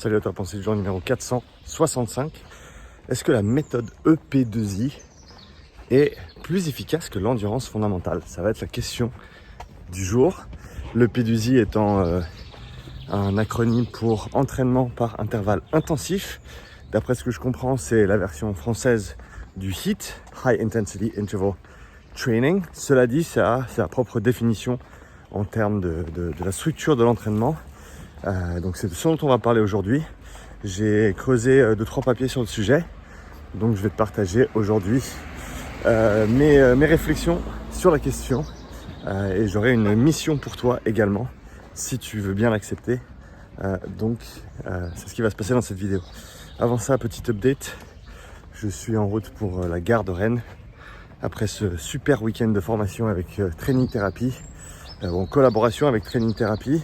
Salut à toi, pensée du jour numéro 465. Est-ce que la méthode EP2I est plus efficace que l'endurance fondamentale? Ça va être la question du jour. Le EP2I étant un acronyme pour entraînement par intervalle intensif. D'après ce que je comprends, c'est la version française du HIIT, High Intensity Interval Training. Cela dit, ça a sa propre définition en termes de la structure de l'entraînement. Donc c'est de ce dont on va parler aujourd'hui. J'ai creusé 2-3 papiers sur le sujet, donc je vais te partager aujourd'hui mes réflexions sur la question et j'aurai une mission pour toi également si tu veux bien l'accepter. C'est ce qui va se passer dans cette vidéo. Avant ça, petit update, je suis en route pour la gare de Rennes après ce super week-end de formation avec Training Therapy, en collaboration avec Training Therapy.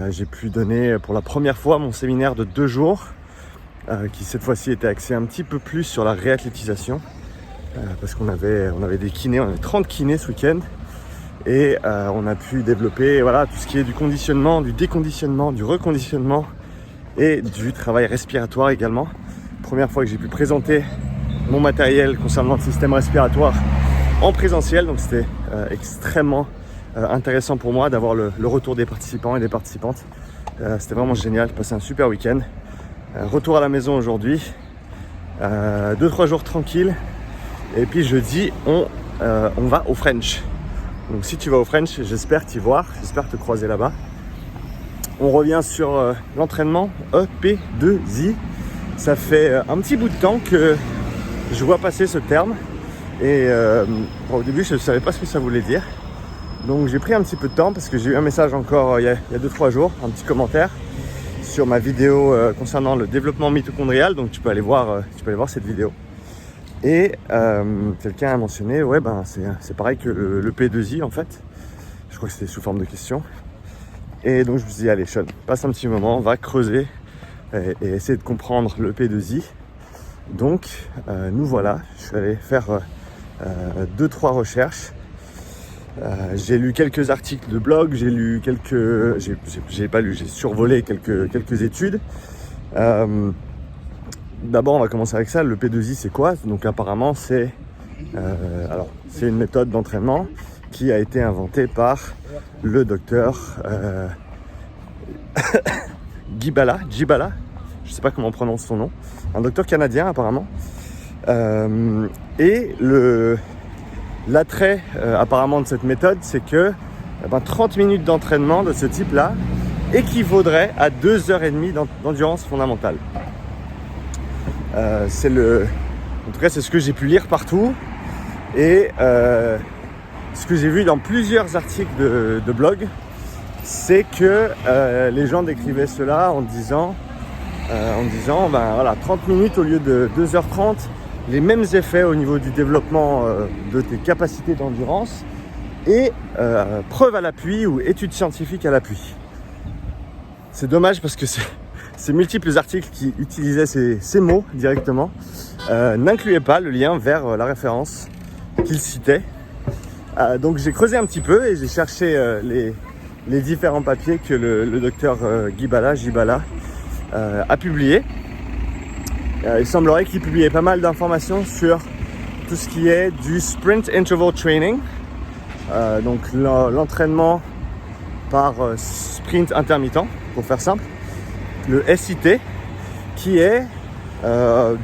J'ai pu donner pour la première fois mon séminaire de 2 jours qui cette fois-ci était axé un petit peu plus sur la réathlétisation parce qu'on avait des kinés, on avait 30 kinés ce week-end et on a pu développer tout ce qui est du conditionnement, du déconditionnement, du reconditionnement et du travail respiratoire également. Première fois que j'ai pu présenter mon matériel concernant le système respiratoire en présentiel, donc c'était extrêmement intéressant pour moi d'avoir le retour des participants et des participantes. C'était vraiment génial, j'ai passé un super week-end. Retour à la maison aujourd'hui, 2-3 jours tranquilles et puis jeudi on va au French. Donc si tu vas au French, j'espère t'y voir, j'espère te croiser là-bas. On revient sur l'entraînement EP2I. Ça fait un petit bout de temps que je vois passer ce terme et au début je ne savais pas ce que ça voulait dire. Donc j'ai pris un petit peu de temps parce que j'ai eu un message encore il y a 2-3 jours, un petit commentaire sur ma vidéo concernant le développement mitochondrial. Donc tu peux aller voir cette vidéo. Et quelqu'un a mentionné, c'est pareil que le P2I en fait. Je crois que c'était sous forme de question. Et donc je me suis dit, allez Sean, passe un petit moment, va creuser et essayer de comprendre le P2I. Donc nous voilà, je suis allé faire 2-3 recherches. J'ai lu quelques articles de blog, j'ai survolé quelques études. D'abord, on va commencer avec ça. Le P2I, c'est quoi? Donc apparemment, c'est une méthode d'entraînement qui a été inventée par le docteur Jibala, je ne sais pas comment on prononce son nom, un docteur canadien apparemment. L'attrait apparemment de cette méthode, c'est que 30 minutes d'entraînement de ce type-là équivaudrait à 2h30 d'endurance fondamentale. En tout cas, c'est ce que j'ai pu lire partout et ce que j'ai vu dans plusieurs articles de blog, c'est que les gens décrivaient cela en disant 30 minutes au lieu de 2h30, les mêmes effets au niveau du développement de tes capacités d'endurance et preuve à l'appui ou études scientifiques à l'appui. C'est dommage parce que ces multiples articles qui utilisaient ces mots directement n'incluaient pas le lien vers la référence qu'ils citaient. Donc j'ai creusé un petit peu et j'ai cherché les différents papiers que le docteur Jibala a publiés. Il semblerait qu'il publiait pas mal d'informations sur tout ce qui est du Sprint Interval Training, donc l'entraînement par sprint intermittent, pour faire simple, le SIT, qui est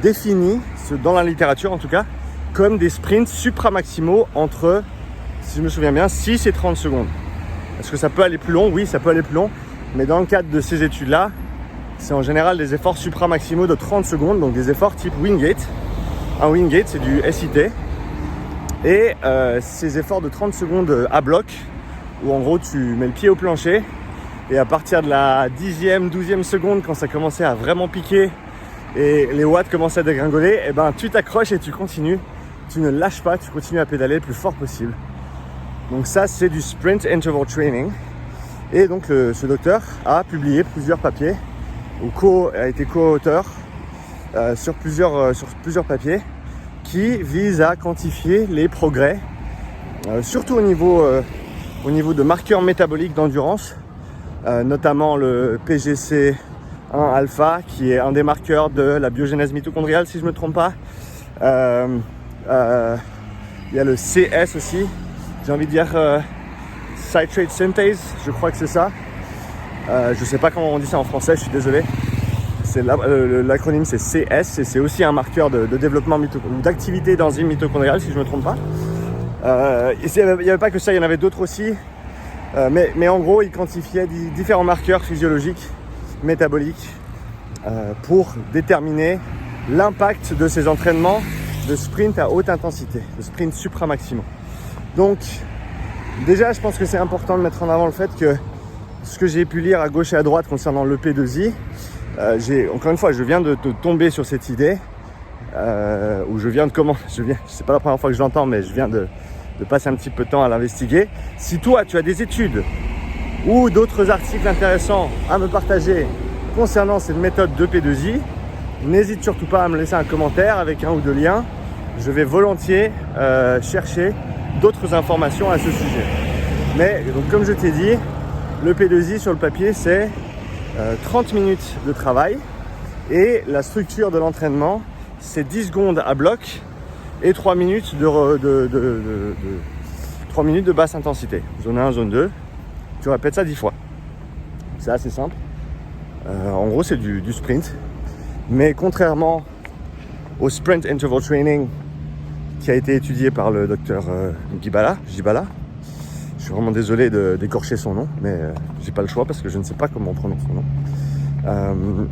défini, dans la littérature en tout cas, comme des sprints supramaximaux entre, si je me souviens bien, 6 et 30 secondes. Est-ce que ça peut aller plus long? Oui, ça peut aller plus long, mais dans le cadre de ces études-là, c'est en général des efforts supramaximaux de 30 secondes, donc des efforts type Wingate. Un Wingate, c'est du SIT. Et ces efforts de 30 secondes à bloc, où en gros tu mets le pied au plancher, et à partir de la 10e, 12e seconde, quand ça commençait à vraiment piquer, et les watts commençaient à dégringoler, tu t'accroches et tu continues. Tu ne lâches pas, tu continues à pédaler le plus fort possible. Donc ça, c'est du Sprint Interval Training. Et donc ce docteur a publié plusieurs papiers, ou a été co-auteur sur plusieurs papiers qui visent à quantifier les progrès, surtout au niveau de marqueurs métaboliques d'endurance, notamment le PGC 1 alpha qui est un des marqueurs de la biogénèse mitochondriale si je ne me trompe pas. Il y a le CS aussi, j'ai envie de dire citrate synthase, je crois que c'est ça. Je ne sais pas comment on dit ça en français, je suis désolé. L'acronyme c'est CS et c'est aussi un marqueur de développement ou d'activité d'enzymes mitochondriales si je ne me trompe pas. Il n'y avait pas que ça, il y en avait d'autres aussi. Mais en gros, il quantifiait différents marqueurs physiologiques, métaboliques, pour déterminer l'impact de ces entraînements de sprint à haute intensité, de sprint supramaximum. Donc, déjà, je pense que c'est important de mettre en avant le fait que ce que j'ai pu lire à gauche et à droite concernant l'EP2I, encore une fois, je viens de tomber sur cette idée, ou c'est pas la première fois que je l'entends, mais je viens de passer un petit peu de temps à l'investiguer. Si toi, tu as des études ou d'autres articles intéressants à me partager concernant cette méthode d'EP2I, n'hésite surtout pas à me laisser un commentaire avec un ou deux liens. Je vais volontiers chercher d'autres informations à ce sujet. Mais donc, comme je t'ai dit, l'EP2I sur le papier, c'est 30 minutes de travail et la structure de l'entraînement, c'est 10 secondes à bloc et 3 minutes 3 minutes de basse intensité. Zone 1, zone 2. Tu répètes ça 10 fois. C'est assez simple. En gros, c'est du sprint. Mais contrairement au sprint interval training qui a été étudié par le docteur Jibala, je suis vraiment désolé d'écorcher son nom, mais j'ai pas le choix parce que je ne sais pas comment on prononce son nom.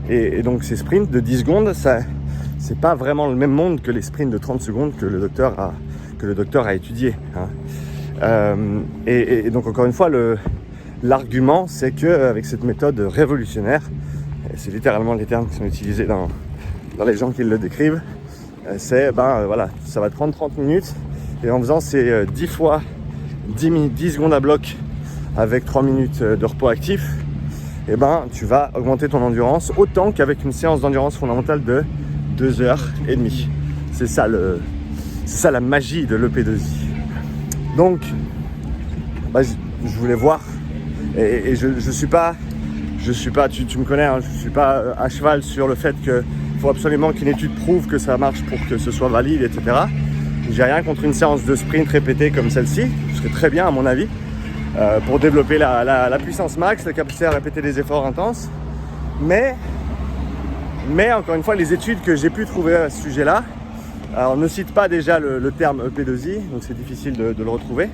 Et donc ces sprints de 10 secondes, c'est pas vraiment le même monde que les sprints de 30 secondes que le docteur a étudié. Hein. Et donc encore une fois, l'argument, c'est qu'avec cette méthode révolutionnaire, et c'est littéralement les termes qui sont utilisés dans les gens qui le décrivent, voilà, ça va te prendre 30 minutes et en faisant ces 10 fois 10 secondes à bloc avec 3 minutes de repos actif, tu vas augmenter ton endurance autant qu'avec une séance d'endurance fondamentale de 2h30. C'est ça la magie de l'EP2I. Donc, je voulais voir, et je suis pas, tu me connais, hein, je suis pas à cheval sur le fait qu'il faut absolument qu'une étude prouve que ça marche pour que ce soit valide, etc. J'ai rien contre une séance de sprint répétée comme celle-ci, ce serait très bien à mon avis, pour développer la puissance max, la capacité à répéter des efforts intenses. Mais encore une fois, les études que j'ai pu trouver à ce sujet-là, alors ne citent pas déjà le terme EP2I, donc c'est difficile de le retrouver.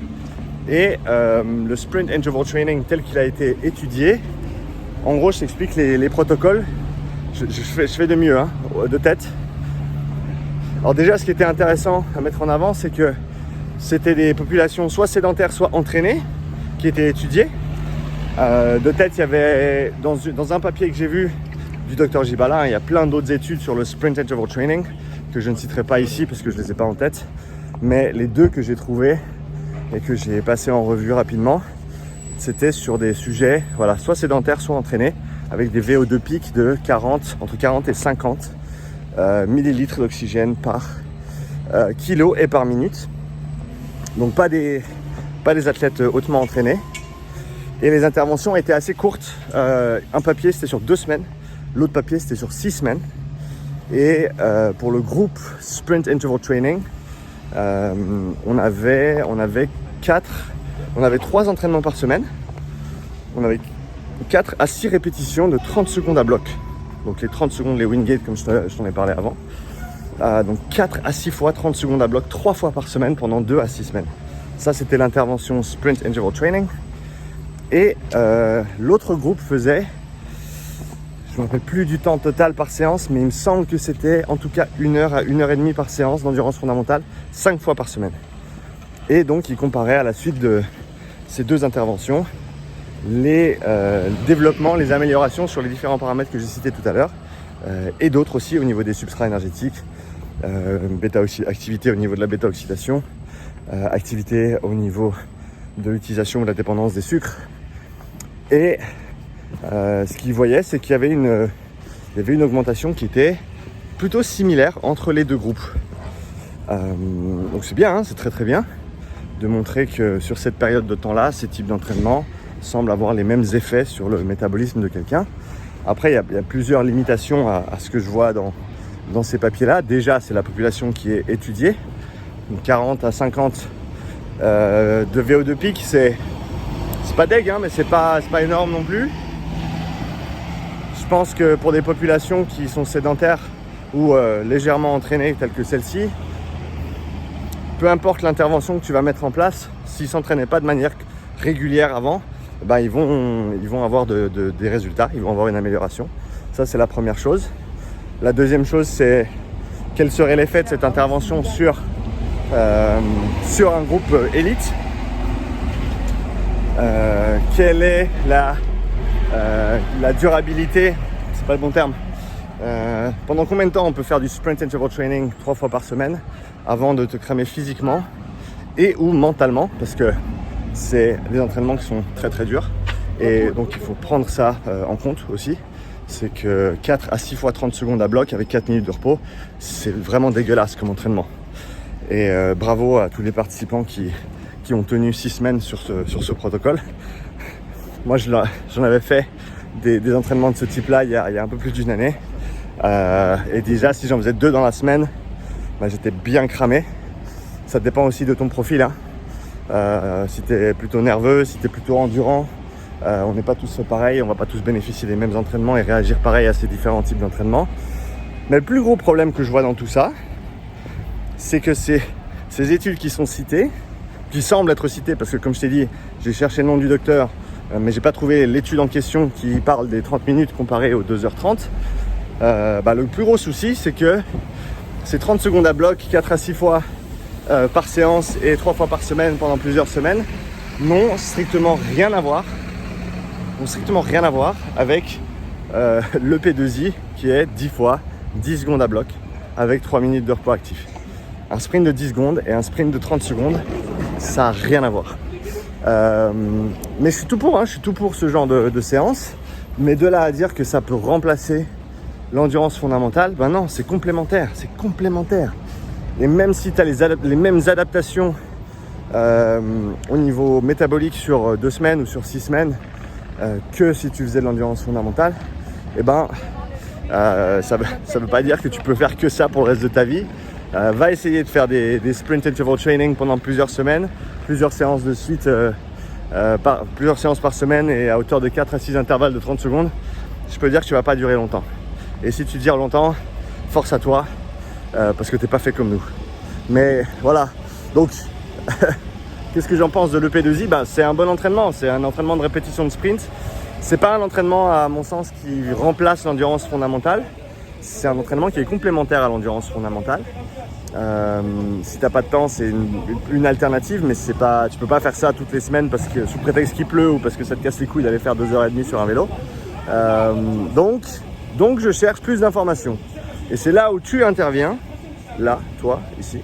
Et le sprint interval training tel qu'il a été étudié, en gros, je t'explique les protocoles. Je fais de mieux, hein, de tête. Alors déjà, ce qui était intéressant à mettre en avant, c'est que c'était des populations soit sédentaires, soit entraînées qui étaient étudiées. De tête, il y avait, dans un papier que j'ai vu du Dr Jibala, il y a plein d'autres études sur le sprint interval training que je ne citerai pas ici parce que je ne les ai pas en tête. Mais les deux que j'ai trouvés et que j'ai passé en revue rapidement, c'était sur des sujets, voilà, soit sédentaires, soit entraînés, avec des VO2 pics de entre 40 et 50 millilitres d'oxygène par kilo et par minute. Donc pas des athlètes hautement entraînés. Et les interventions étaient assez courtes. Un papier, c'était sur 2 semaines. L'autre papier, c'était sur 6 semaines. Et pour le groupe Sprint Interval Training, on avait 3 entraînements par semaine. On avait 4 à 6 répétitions de 30 secondes à bloc. Donc les 30 secondes, les Wingate, comme je t'en ai parlé avant. Donc 4 à 6 fois 30 secondes à bloc, 3 fois par semaine pendant 2 à 6 semaines. Ça, c'était l'intervention Sprint Interval Training. Et l'autre groupe faisait, je ne me rappelle plus du temps total par séance, mais il me semble que c'était en tout cas 1 heure à 1h30 par séance d'endurance fondamentale, 5 fois par semaine. Et donc, il comparait à la suite de ces 2 interventions les développements, les améliorations sur les différents paramètres que j'ai cités tout à l'heure, et d'autres aussi au niveau des substrats énergétiques, activité au niveau de la bêta-oxydation, activité au niveau de l'utilisation ou de la dépendance des sucres. Et ce qu'ils voyaient, c'est qu'il y avait une augmentation qui était plutôt similaire entre les 2 groupes. Donc c'est bien, hein, c'est très très bien de montrer que sur cette période de temps-là, ces types d'entraînement semblent avoir les mêmes effets sur le métabolisme de quelqu'un. Après, il y a plusieurs limitations à ce que je vois dans ces papiers-là. Déjà, c'est la population qui est étudiée. Donc 40 à 50 de VO2 pic, c'est pas deg, hein, mais c'est pas énorme non plus. Je pense que pour des populations qui sont sédentaires ou légèrement entraînées telles que celle-ci, peu importe l'intervention que tu vas mettre en place, s'ils ne s'entraînaient pas de manière régulière avant, ben ils vont avoir des résultats, ils vont avoir une amélioration. Ça, c'est la première chose. La deuxième chose, c'est quel serait l'effet de cette intervention sur un groupe élite. Quelle est la durabilité, c'est pas le bon terme. Pendant combien de temps on peut faire du sprint interval training 3 fois par semaine avant de te cramer physiquement et ou mentalement, parce que c'est des entraînements qui sont très très durs et donc il faut prendre ça en compte aussi. C'est que 4 à 6 fois 30 secondes à bloc avec 4 minutes de repos, c'est vraiment dégueulasse comme entraînement. Et bravo à tous les participants qui ont tenu 6 semaines sur ce protocole. Moi, j'en avais fait des entraînements de ce type-là il y a un peu plus d'une année. Et déjà, si j'en faisais 2 dans la semaine, bah, j'étais bien cramé. Ça dépend aussi de ton profil, hein. Si tu es plutôt nerveux, si tu es plutôt endurant, on n'est pas tous pareils, on ne va pas tous bénéficier des mêmes entraînements et réagir pareil à ces différents types d'entraînements. Mais le plus gros problème que je vois dans tout ça, c'est que ces études qui sont citées, qui semblent être citées, parce que comme je t'ai dit, j'ai cherché le nom du docteur, mais j'ai pas trouvé l'étude en question qui parle des 30 minutes comparé aux 2h30. Le plus gros souci, c'est que ces 30 secondes à bloc, 4 à 6 fois par séance et 3 fois par semaine pendant plusieurs semaines, n'ont strictement rien à voir avec l'EP2I qui est 10 fois 10 secondes à bloc avec 3 minutes de repos actif. Un sprint de 10 secondes et un sprint de 30 secondes, ça n'a rien à voir. Mais je suis tout pour, je suis tout pour ce genre de séance. Mais de là à dire que ça peut remplacer l'endurance fondamentale, ben non, c'est complémentaire. Et même si tu as les mêmes adaptations au niveau métabolique sur 2 semaines ou sur 6 semaines que si tu faisais de l'endurance fondamentale, eh ben, ça veut pas dire que tu peux faire que ça pour le reste de ta vie. Va essayer de faire des sprint interval training pendant plusieurs semaines, plusieurs séances de suite, plusieurs séances par semaine et à hauteur de 4 à 6 intervalles de 30 secondes. Je peux dire que tu vas pas durer longtemps. Et si tu dures longtemps, force à toi, parce que t'es pas fait comme nous. Mais voilà, donc qu'est-ce que j'en pense de l'EP2I? C'est un bon entraînement, c'est un entraînement de répétition de sprint. C'est pas un entraînement à mon sens qui remplace l'endurance fondamentale. C'est un entraînement qui est complémentaire à l'endurance fondamentale. Si t'as pas de temps, c'est une alternative, mais c'est pas, tu peux pas faire ça toutes les semaines parce que sous prétexte qu'il pleut ou parce que ça te casse les couilles d'aller faire 2h30 sur un vélo. Donc je cherche plus d'informations. Et c'est là où tu interviens, là, toi, ici,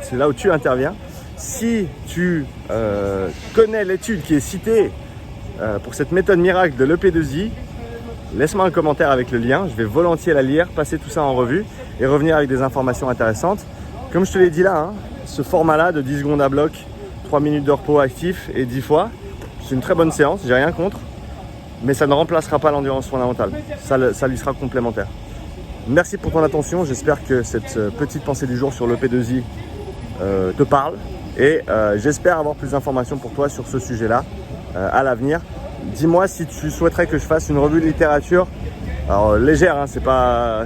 c'est là où tu interviens. Si tu connais l'étude qui est citée pour cette méthode miracle de l'EP2I, laisse-moi un commentaire avec le lien, je vais volontiers la lire, passer tout ça en revue et revenir avec des informations intéressantes. Comme je te l'ai dit là, ce format-là de 10 secondes à bloc, 3 minutes de repos actif et 10 fois, c'est une très bonne séance, j'ai rien contre, mais ça ne remplacera pas l'endurance fondamentale, ça lui sera complémentaire. Merci pour ton attention, j'espère que cette petite pensée du jour sur l'EP2I te parle et j'espère avoir plus d'informations pour toi sur ce sujet-là à l'avenir. Dis-moi si tu souhaiterais que je fasse une revue de littérature, alors légère, c'est pas...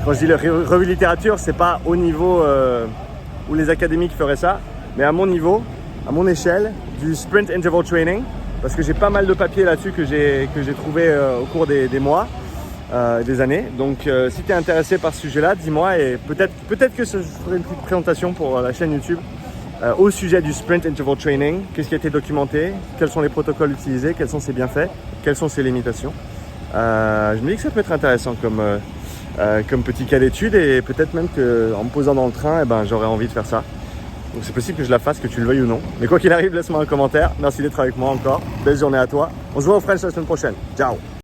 Quand je dis revue de littérature, c'est pas au niveau où les académiques feraient ça, mais à mon niveau, à mon échelle, du sprint interval training, parce que j'ai pas mal de papiers là-dessus que j'ai trouvé au cours des mois, des années. Donc si tu es intéressé par ce sujet-là, dis-moi et peut-être que je ferai une petite présentation pour la chaîne YouTube au sujet du sprint interval training. Qu'est-ce qui a été documenté, quels sont les protocoles utilisés, quels sont ses bienfaits, quelles sont ses limitations. Je me dis que ça peut être intéressant comme petit cas d'étude et peut-être même qu'en me posant dans le train, j'aurais envie de faire ça. Donc c'est possible que je la fasse, que tu le veuilles ou non. Mais quoi qu'il arrive, laisse-moi un commentaire. Merci d'être avec moi encore. Belle journée à toi. On se voit au French la semaine prochaine. Ciao.